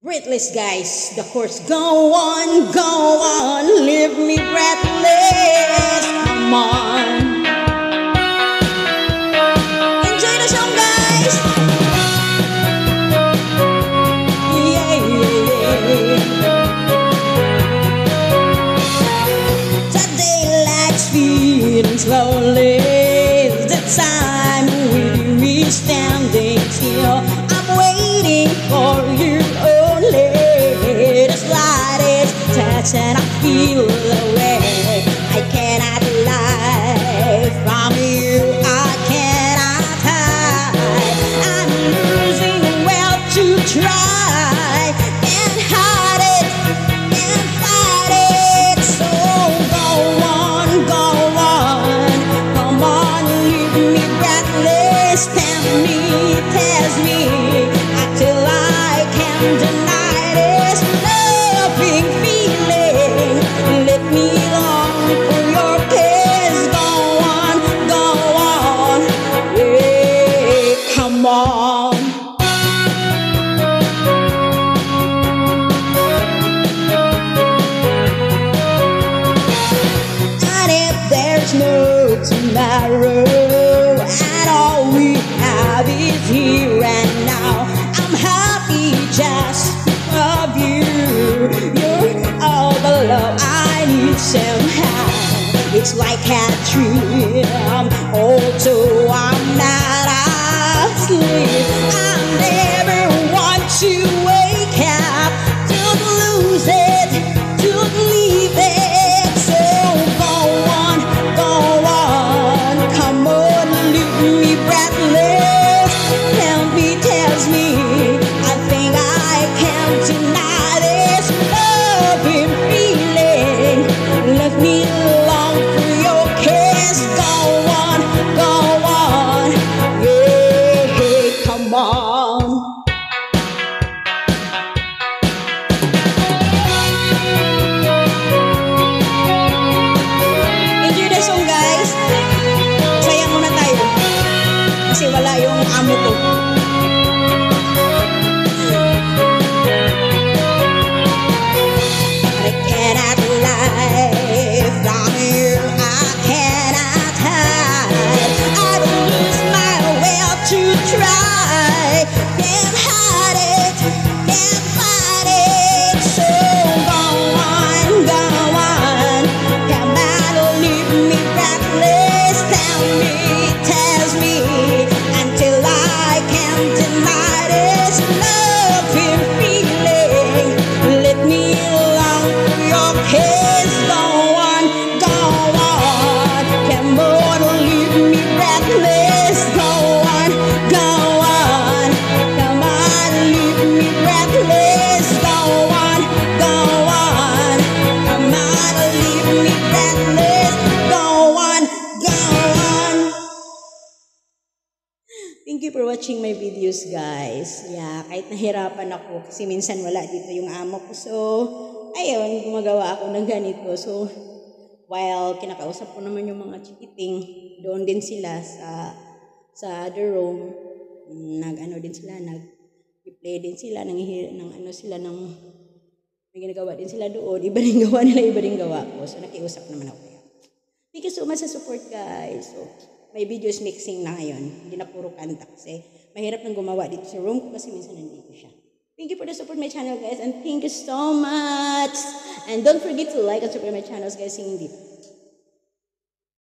Breathless, guys. The chorus. Go on, leave me breathless. Come on. Enjoy the song, guys. Yeah, yeah, yeah. The daylight's feeling slowly. The time we standing still. I'm waiting for you. And I feel away. I cannot lie from you. I cannot hide. I'm losing well to try and hide it and fight it. So go on, come on, leave me breathless. Tell me until I can deny this loving feeling. Let me long for your kiss. Go on, yeah, come on. And if there's no tomorrow, and all we have is here and now, I'm happy just of you. You're all the love I need somehow. It's like a dream, although I'm not asleep. I never want to wake up, don't lose it, don't leave it. So go on, come on, leave me breathless. Tells me, I think I can't deny this loving feeling. Let me long for your kiss. Go on, yeah, come on. Enjoy the song, guys. Saya muna tayo kasi wala yung amo ko. Thank you for watching my videos, guys. Yeah, kahit nahirapan ako kasi minsan wala dito yung amo ko. So, ayun, gumagawa ako ng ganito. So, while kinakausap ko naman yung mga chikiting, doon din sila sa other room. Nag-ano din sila, nag-play din sila, may ginagawa din sila doon. Iba rin gawa nila, iba rin gawa ko. So, nakiusap naman ako. Thank you so much sa support, guys. So, may videos mixing na ngayon. Hindi na puro kanta kasi mahirap nang gumawa dito sa room ko kasi minsan nandito siya. Thank you for the support my channel, guys, and thank you so much. And don't forget to like and subscribe my channels, guys, singing deep.